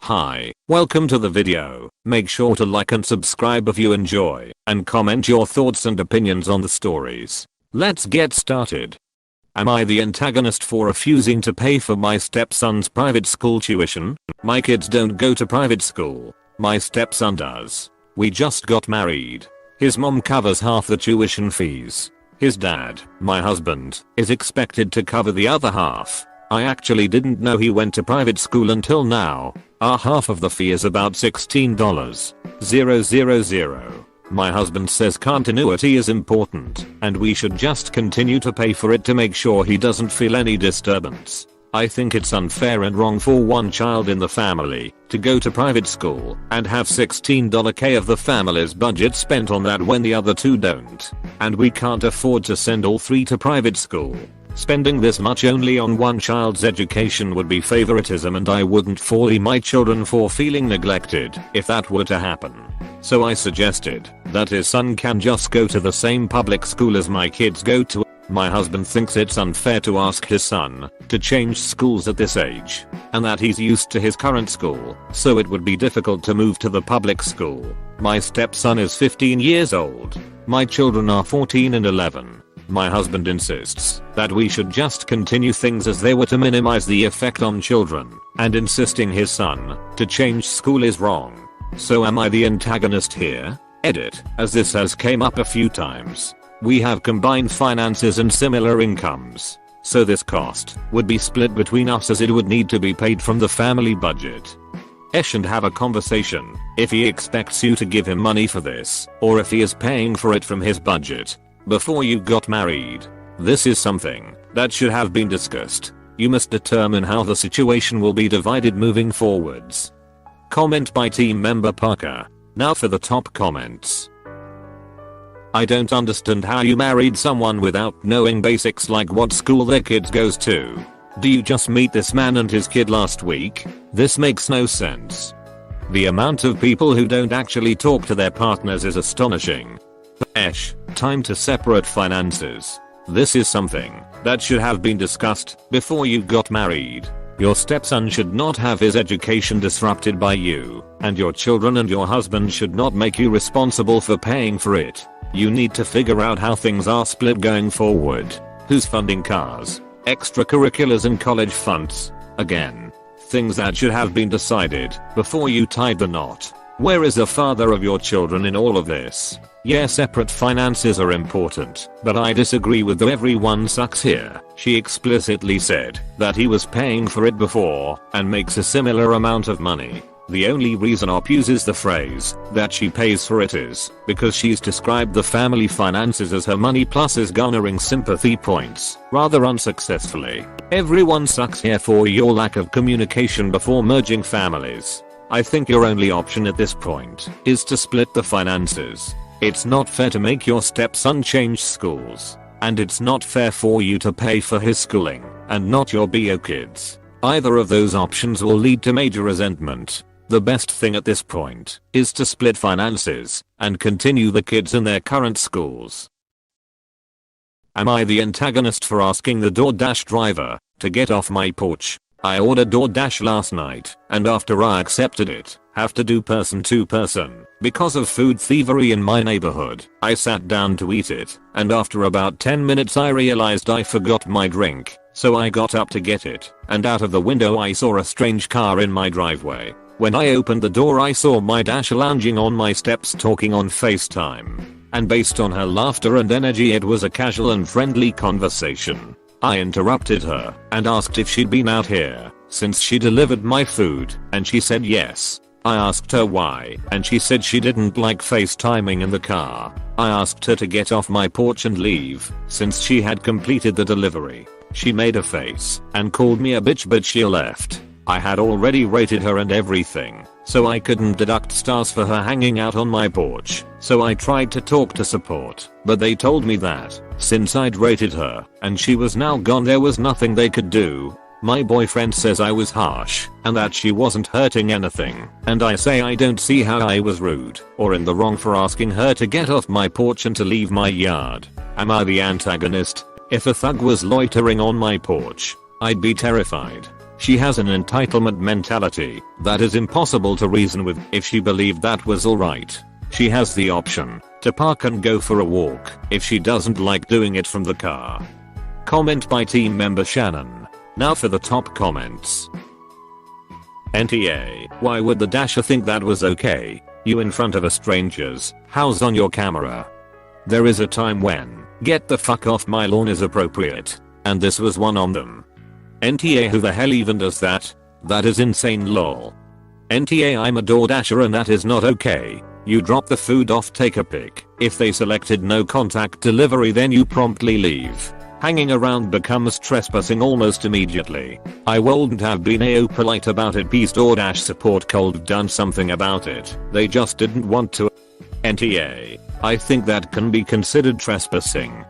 Hi, welcome to the video. Make sure to like and subscribe if you enjoy, and comment your thoughts and opinions on the stories. Let's get started. Am I the antagonist for refusing to pay for my stepson's private school tuition? My kids don't go to private school. My stepson does. We just got married. His mom covers half the tuition fees. His dad, my husband, is expected to cover the other half. I actually didn't know he went to private school until now. Our half of the fee is about $16,000. My husband says continuity is important, and we should just continue to pay for it to make sure he doesn't feel any disturbance. I think it's unfair and wrong for one child in the family to go to private school and have $16K of the family's budget spent on that when the other two don't. And we can't afford to send all three to private school. Spending this much only on one child's education would be favoritism, and I wouldn't fault my children for feeling neglected if that were to happen. So I suggested that his son can just go to the same public school as my kids go to. My husband thinks it's unfair to ask his son to change schools at this age, and that he's used to his current school, so it would be difficult to move to the public school. My stepson is 15 years old. My children are 14 and 11. My husband insists that we should just continue things as they were to minimize the effect on children, and insisting his son to change school is wrong. So am I the antagonist here? Edit, as this has came up a few times. We have combined finances and similar incomes, so this cost would be split between us as it would need to be paid from the family budget. And have a conversation if he expects you to give him money for this, or if he is paying for it from his budget. Before you got married, this is something that should have been discussed. You must determine how the situation will be divided moving forwards. Comment by team member Parker. Now for the top comments. I don't understand how you married someone without knowing basics like what school their kids goes to. Do you just meet this man and his kid last week? This makes no sense. The amount of people who don't actually talk to their partners is astonishing. Time to separate finances. This is something that should have been discussed before you got married. Your stepson should not have his education disrupted by you, and your children and your husband should not make you responsible for paying for it. You need to figure out how things are split going forward. Who's funding cars, extracurriculars and college funds? Again, things that should have been decided before you tied the knot. Where is the father of your children in all of this? Yeah, separate finances are important, but I disagree with the everyone sucks here. She explicitly said that he was paying for it before and makes a similar amount of money. The only reason Op uses the phrase that she pays for it is because she's described the family finances as her money plus is garnering sympathy points, rather unsuccessfully. Everyone sucks here for your lack of communication before merging families. I think your only option at this point is to split the finances. It's not fair to make your stepson change schools, and it's not fair for you to pay for his schooling and not your BO kids. Either of those options will lead to major resentment. The best thing at this point is to split finances and continue the kids in their current schools. Am I the antagonist for asking the Doordash driver to get off my porch? I ordered Doordash last night, and after I accepted it, have to do person to person because of food thievery in my neighborhood. I sat down to eat it, and after about 10 minutes I realized I forgot my drink, so I got up to get it, and out of the window I saw a strange car in my driveway. When I opened the door I saw my Dash lounging on my steps talking on FaceTime. And based on her laughter and energy it was a casual and friendly conversation. I interrupted her and asked if she'd been out here since she delivered my food, and she said yes. I asked her why, and she said she didn't like FaceTiming in the car. I asked her to get off my porch and leave since she had completed the delivery. She made a face and called me a bitch, but she left. I had already rated her and everything, so I couldn't deduct stars for her hanging out on my porch. So I tried to talk to support, but they told me that since I'd rated her and she was now gone there was nothing they could do. My boyfriend says I was harsh and that she wasn't hurting anything, and I say I don't see how I was rude or in the wrong for asking her to get off my porch and to leave my yard. Am I the antagonist? If a thug was loitering on my porch, I'd be terrified. She has an entitlement mentality that is impossible to reason with. If she believed that was alright, she has the option to park and go for a walk if she doesn't like doing it from the car. Comment by team member Shannon. Now for the top comments. NTA, why would the dasher think that was okay? You in front of a stranger's house on your camera. There is a time when get the fuck off my lawn is appropriate, and this was one on them. NTA, who the hell even does that? That is insane lol. NTA, I'm a DoorDasher and that is not okay. You drop the food off, take a pic. If they selected no contact delivery, then you promptly leave. Hanging around becomes trespassing almost immediately. I wouldn't have been AO polite about it. Peace. DoorDash support could have done something about it. They just didn't want to. NTA, I think that can be considered trespassing.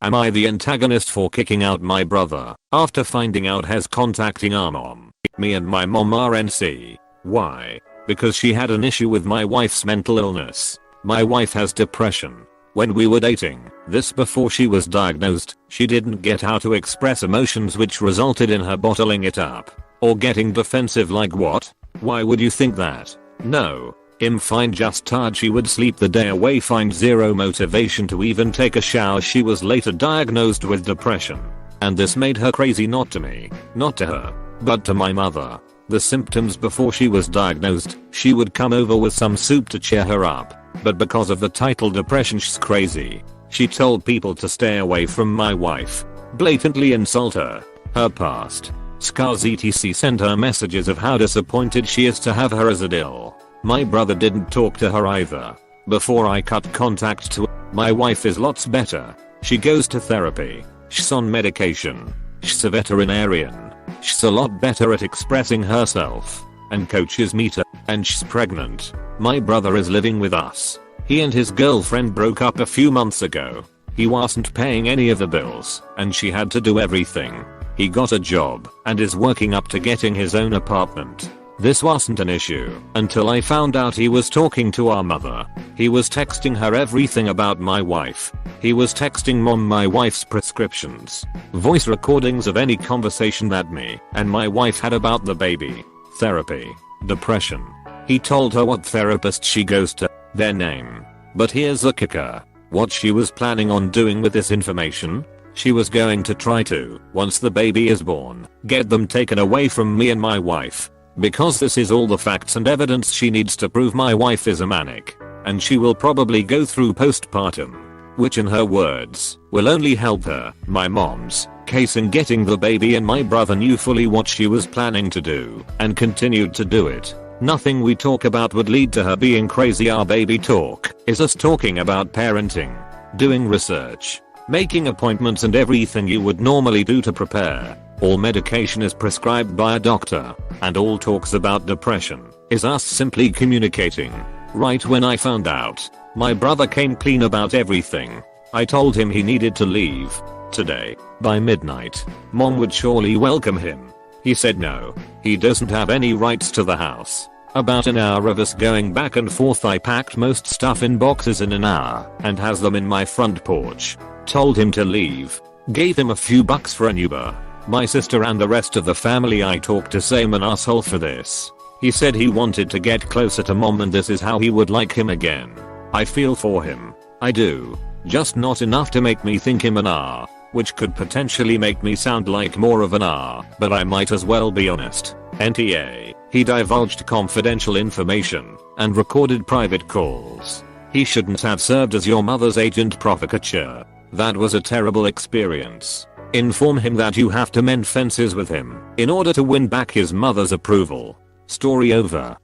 Am I the antagonist for kicking out my brother after finding out he's contacting our mom? Me and my mom are NC. Why? Because she had an issue with my wife's mental illness. My wife has depression. When we were dating, this before she was diagnosed, she didn't get how to express emotions, which resulted in her bottling it up or getting defensive. Like what? Why would you think that? No. I'm fine, just tired. She would sleep the day away, find zero motivation to even take a shower. She was later diagnosed with depression, and this made her crazy. Not to me, not to her, but to my mother. The symptoms before she was diagnosed, she would come over with some soup to cheer her up, but because of the title depression, she's crazy. She told people to stay away from my wife, blatantly insult her, her past scars etc. Send her messages of how disappointed she is to have her as a ill. My brother didn't talk to her either. Before I cut contact to her, my wife is lots better. She goes to therapy. She's on medication. She's a veterinarian. She's a lot better at expressing herself and coaches me to, and she's pregnant. My brother is living with us. He and his girlfriend broke up a few months ago. He wasn't paying any of the bills, and she had to do everything. He got a job and is working up to getting his own apartment. This wasn't an issue until I found out he was talking to our mother. He was texting her everything about my wife. He was texting mom my wife's prescriptions, voice recordings of any conversation that me and my wife had about the baby, therapy, depression. He told her what therapist she goes to, their name. But here's the kicker. What she was planning on doing with this information? She was going to try to, once the baby is born, get them taken away from me and my wife. Because this is all the facts and evidence she needs to prove my wife is a manic, and she will probably go through postpartum, which in her words, will only help her, my mom's, case in getting the baby. And my brother knew fully what she was planning to do, and continued to do it. Nothing we talk about would lead to her being crazy. Our baby talk is us talking about parenting, doing research, making appointments and everything you would normally do to prepare. All medication is prescribed by a doctor, and all talks about depression is us simply communicating. Right when I found out, my brother came clean about everything. I told him he needed to leave today by midnight. Mom would surely welcome him. He said no, he doesn't have any rights to the house. About an hour of us going back and forth. I packed most stuff in boxes in an hour and has them in my front porch. Told him to leave. Gave him a few bucks for an Uber. My sister and the rest of the family I talked to say I'm an asshole for this. He said he wanted to get closer to mom and this is how he would like him again. I feel for him. I do. Just not enough to make me think him an R, which could potentially make me sound like more of an R, but I might as well be honest. NTA, he divulged confidential information and recorded private calls. He shouldn't have served as your mother's agent provocateur. That was a terrible experience. Inform him that you have to mend fences with him in order to win back his mother's approval. Story over.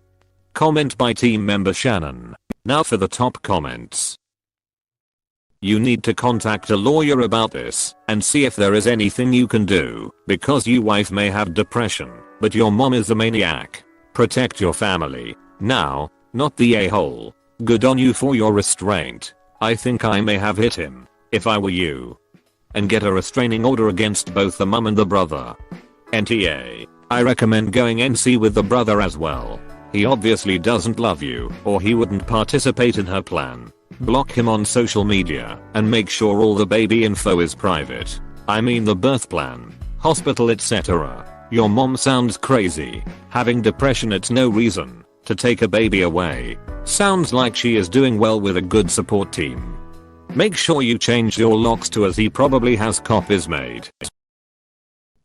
Comment by team member Shannon. Now for the top comments. You need to contact a lawyer about this and see if there is anything you can do, because your wife may have depression, but your mom is a maniac. Protect your family now, not the a-hole. Good on you for your restraint. I think I may have hit him, if I were you. And get a restraining order against both the mum and the brother. NTA, I recommend going NC with the brother as well. He obviously doesn't love you, or he wouldn't participate in her plan. Block him on social media and make sure all the baby info is private. I mean the birth plan. hospital, etc. Your mom sounds crazy. Having depression, it's no reason to take a baby away. Sounds like she is doing well with a good support team. Make sure you change your locks too, as he probably has copies made.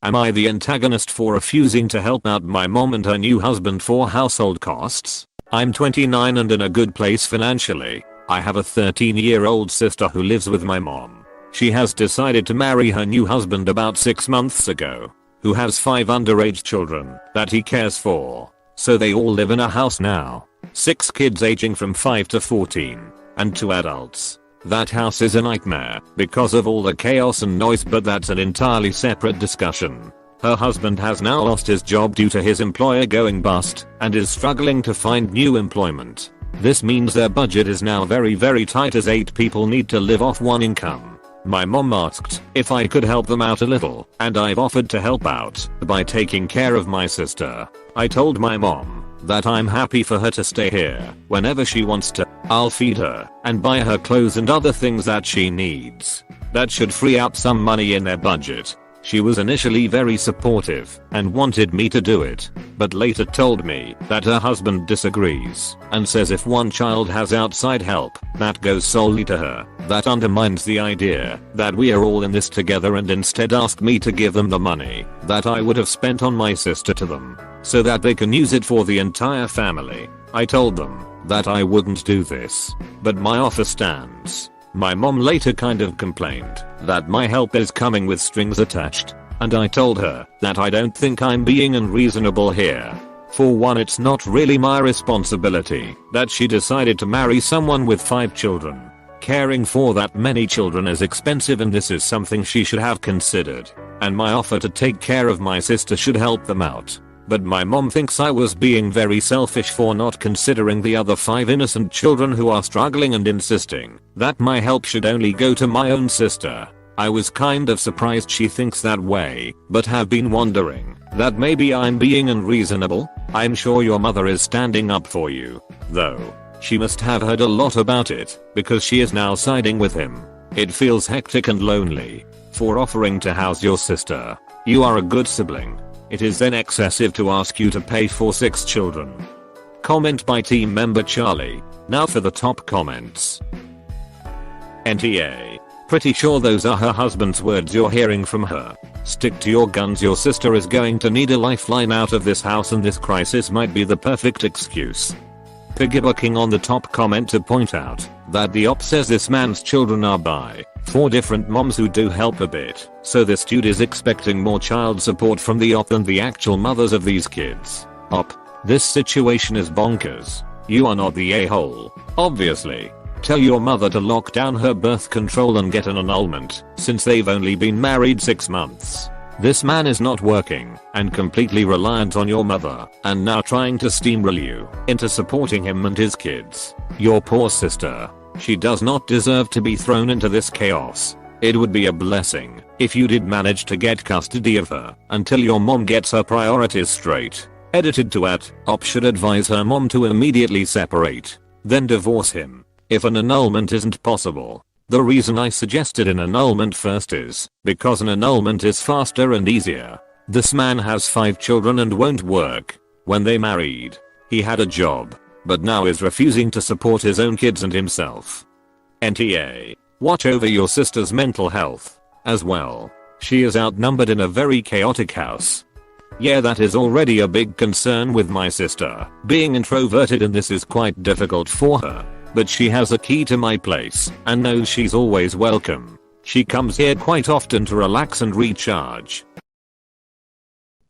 Am I the antagonist for refusing to help out my mom and her new husband for household costs? I'm 29 and in a good place financially. I have a 13-year-old sister who lives with my mom. She has decided to marry her new husband about 6 months ago, who has 5 underage children that he cares for. So they all live in a house now. 6 kids aging from 5 to 14, and 2 adults. That house is a nightmare because of all the chaos and noise, but that's an entirely separate discussion. Her husband has now lost his job due to his employer going bust and is struggling to find new employment. This means their budget is now very tight, as 8 people need to live off 1 income. My mom asked if I could help them out a little, and I've offered to help out by taking care of my sister. I told my mom that I'm happy for her to stay here whenever she wants to. I'll feed her and buy her clothes and other things that she needs. That should free up some money in their budget. She was initially very supportive and wanted me to do it, but later told me that her husband disagrees and says if one child has outside help, that goes solely to her. That undermines the idea that we are all in this together, and instead asked me to give them the money that I would have spent on my sister to them, so that they can use it for the entire family. I told them that I wouldn't do this, but my offer stands. My mom later kind of complained that my help is coming with strings attached, and I told her that I don't think I'm being unreasonable here. For one, it's not really my responsibility that she decided to marry someone with 5 children. Caring for that many children is expensive, and this is something she should have considered, and my offer to take care of my sister should help them out. But my mom thinks I was being very selfish for not considering the other 5 innocent children who are struggling, and insisting that my help should only go to my own sister. I was kind of surprised she thinks that way, but have been wondering that maybe I'm being unreasonable. I'm sure your mother is standing up for you, though. She must have heard a lot about it, because she is now siding with him. It feels hectic and lonely. For offering to house your sister, you are a good sibling. It is then excessive to ask you to pay for 6 children. Comment by team member Charlie. Now for the top comments. NTA. Pretty sure those are her husband's words you're hearing from her. Stick to your guns, your sister is going to need a lifeline out of this house, and this crisis might be the perfect excuse. Piggybacking on the top comment to point out that the op says this man's children are by 4 different moms who do help a bit, so this dude is expecting more child support from the op than the actual mothers of these kids. Op, this situation is bonkers. You are not the a-hole, obviously. Tell your mother to lock down her birth control and get an annulment, since they've only been married 6 months. This man is not working and completely reliant on your mother, and now trying to steamroll you into supporting him and his kids. Your poor sister. She does not deserve to be thrown into this chaos. It would be a blessing if you did manage to get custody of her until your mom gets her priorities straight. Edited to op should advise her mom to immediately separate, then divorce him if an annulment isn't possible. The reason I suggested an annulment first is because an annulment is faster and easier. This man has 5 children and won't work. When they married, he had a job, but now is refusing to support his own kids and himself. NTA. Watch over your sister's mental health as well. She is outnumbered in a very chaotic house. Yeah, that is already a big concern with my sister being introverted, and this is quite difficult for her. But she has a key to my place and knows she's always welcome. She comes here quite often to relax and recharge.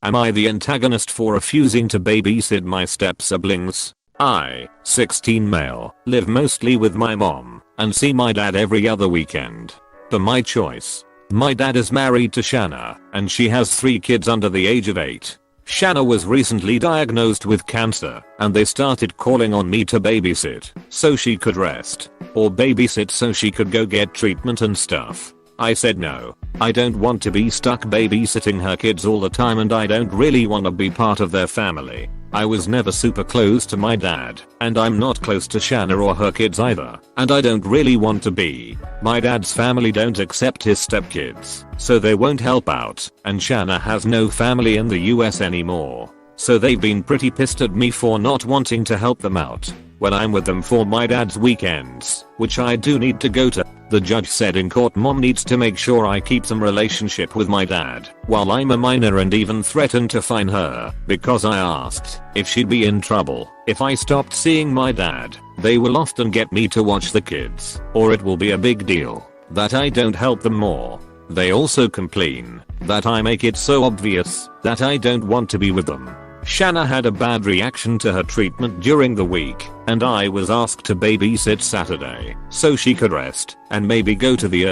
Am I the antagonist for refusing to babysit my step-siblings? I, 16 male, live mostly with my mom and see my dad every other weekend. For my choice. My dad is married to Shanna and she has 3 kids under the age of 8. Shanna was recently diagnosed with cancer, and they started calling on me to babysit so she could rest, or babysit so she could go get treatment and stuff. I said no. I don't want to be stuck babysitting her kids all the time, and I don't really want to be part of their family. I was never super close to my dad, and I'm not close to Shanna or her kids either, and I don't really want to be. My dad's family don't accept his stepkids, so they won't help out, and Shanna has no family in the US anymore. So they've been pretty pissed at me for not wanting to help them out when I'm with them for my dad's weekends, which I do need to go to. The judge said in court mom needs to make sure I keep some relationship with my dad while I'm a minor, and even threatened to fine her because I asked if she'd be in trouble if I stopped seeing my dad. They will often get me to watch the kids, or it will be a big deal that I don't help them more. They also complain that I make it so obvious that I don't want to be with them. Shanna had a bad reaction to her treatment during the week, and I was asked to babysit Saturday so she could rest and maybe go to the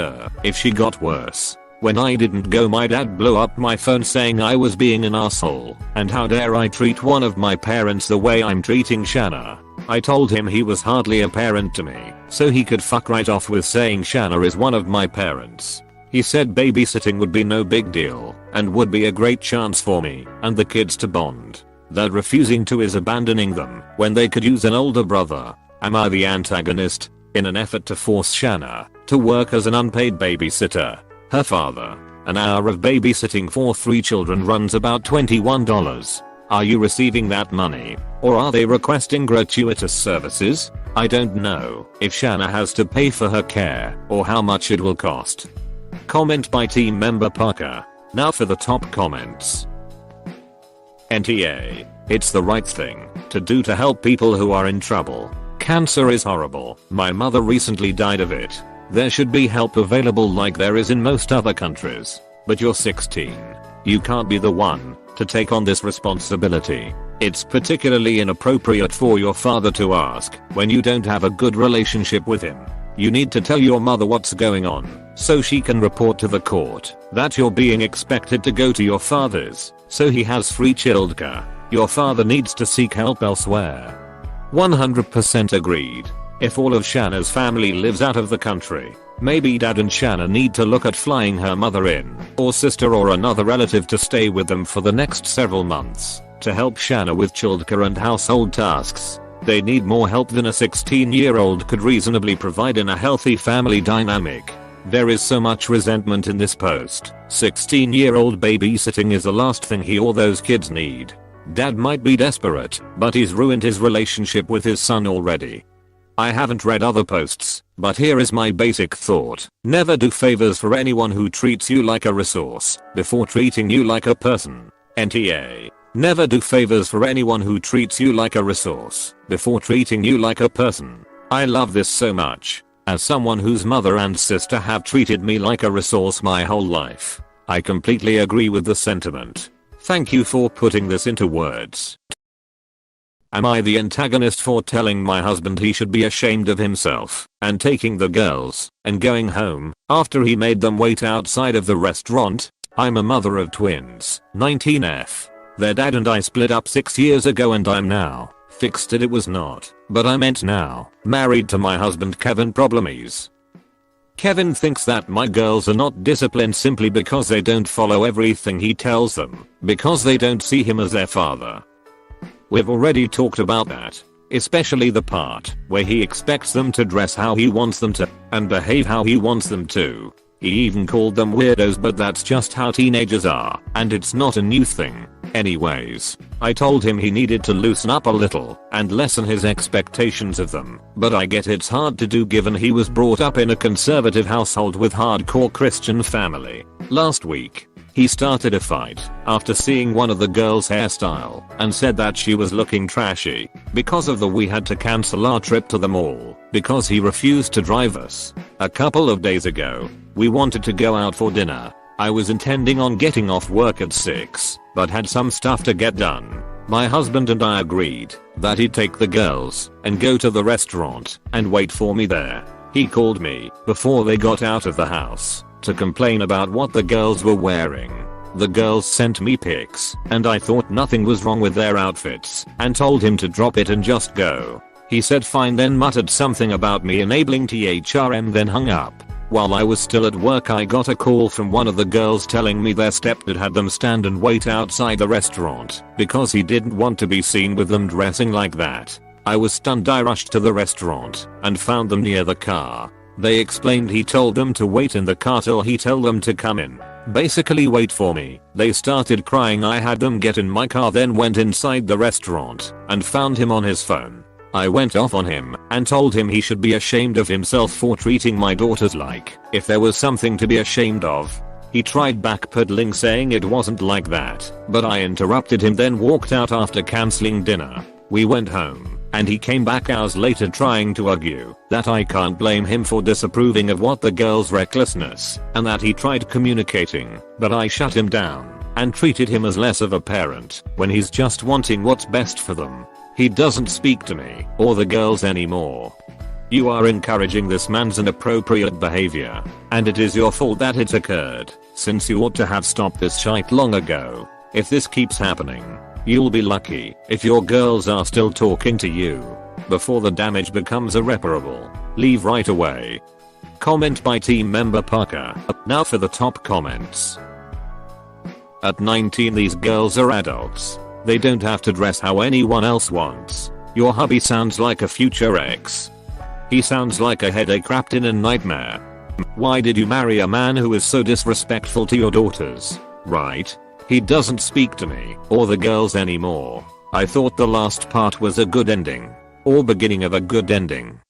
if she got worse. When I didn't go, my dad blew up my phone saying I was being an asshole, and how dare I treat one of my parents the way I'm treating Shanna. I told him he was hardly a parent to me, so he could fuck right off with saying Shanna is one of my parents. He said babysitting would be no big deal and would be a great chance for me and the kids to bond. That refusing to is abandoning them when they could use an older brother. Am I the antagonist? In an effort to force Shanna to work as an unpaid babysitter, her father. An hour of babysitting for 3 children runs about $21. Are you receiving that money, or are they requesting gratuitous services? I don't know if Shanna has to pay for her care or how much it will cost. Comment by team member Parker. Now for the top comments. NTA. It's the right thing to do to help people who are in trouble. Cancer is horrible. My mother recently died of it. There should be help available like there is in most other countries. But you're 16. You can't be the one to take on this responsibility. It's particularly inappropriate for your father to ask when you don't have a good relationship with him. You need to tell your mother what's going on so she can report to the court that you're being expected to go to your father's so he has free childcare. Your father needs to seek help elsewhere. 100% agreed. If all of Shanna's family lives out of the country, maybe dad and Shanna need to look at flying her mother in, or sister or another relative to stay with them for the next several months to help Shanna with childcare and household tasks. They need more help than a 16-year-old could reasonably provide in a healthy family dynamic. There is so much resentment in this post. 16-year-old babysitting is the last thing he or those kids need. Dad might be desperate, but he's ruined his relationship with his son already. I haven't read other posts, but here is my basic thought. Never do favors for anyone who treats you like a resource before treating you like a person. NTA. Never do favors for anyone who treats you like a resource before treating you like a person. I love this so much. As someone whose mother and sister have treated me like a resource my whole life, I completely agree with the sentiment. Thank you for putting this into words. Am I the antagonist for telling my husband he should be ashamed of himself and taking the girls and going home after he made them wait outside of the restaurant? I'm a mother of twins, 19F. Their dad and I split up 6 years ago and I'm now fixed it was not, but I meant now, married to my husband Kevin Problems. Kevin thinks that my girls are not disciplined simply because they don't follow everything he tells them, because they don't see him as their father. We've already talked about that, especially the part where he expects them to dress how he wants them to and behave how he wants them to. He even called them weirdos, but that's just how teenagers are, and it's not a new thing. Anyways, I told him he needed to loosen up a little and lessen his expectations of them, but I get it's hard to do given he was brought up in a conservative household with hardcore Christian family. Last week, he started a fight after seeing one of the girls' hairstyle and said that she was looking trashy. Because of we had to cancel our trip to the mall because he refused to drive us. A couple of days ago, we wanted to go out for dinner. I was intending on getting off work at 6, but had some stuff to get done. My husband and I agreed that he'd take the girls and go to the restaurant and wait for me there. He called me before they got out of the house to complain about what the girls were wearing. The girls sent me pics and I thought nothing was wrong with their outfits and told him to drop it and just go. He said fine, then muttered something about me enabling THRM, then hung up. While I was still at work, I got a call from one of the girls telling me their stepdad had them stand and wait outside the restaurant because he didn't want to be seen with them dressing like that. I was stunned. I rushed to the restaurant and found them near the car. They explained he told them to wait in the car till he told them to come in. Basically wait for me. They started crying. I had them get in my car, then went inside the restaurant and found him on his phone. I went off on him and told him he should be ashamed of himself for treating my daughters like if there was something to be ashamed of. He tried backpedaling, saying it wasn't like that, but I interrupted him, then walked out after cancelling dinner. We went home and he came back hours later trying to argue that I can't blame him for disapproving of what the girl's recklessness and that he tried communicating, but I shut him down and treated him as less of a parent when he's just wanting what's best for them. He doesn't speak to me or the girls anymore. You are encouraging this man's inappropriate behavior, and it is your fault that it occurred, since you ought to have stopped this shite long ago. If this keeps happening, you'll be lucky if your girls are still talking to you. Before the damage becomes irreparable, leave right away. Comment by team member Parker. Now for the top comments. At 19, these girls are adults. They don't have to dress how anyone else wants. Your hubby sounds like a future ex. He sounds like a headache wrapped in a nightmare. Why did you marry a man who is so disrespectful to your daughters? Right? He doesn't speak to me or the girls anymore. I thought the last part was a good ending. Or beginning of a good ending.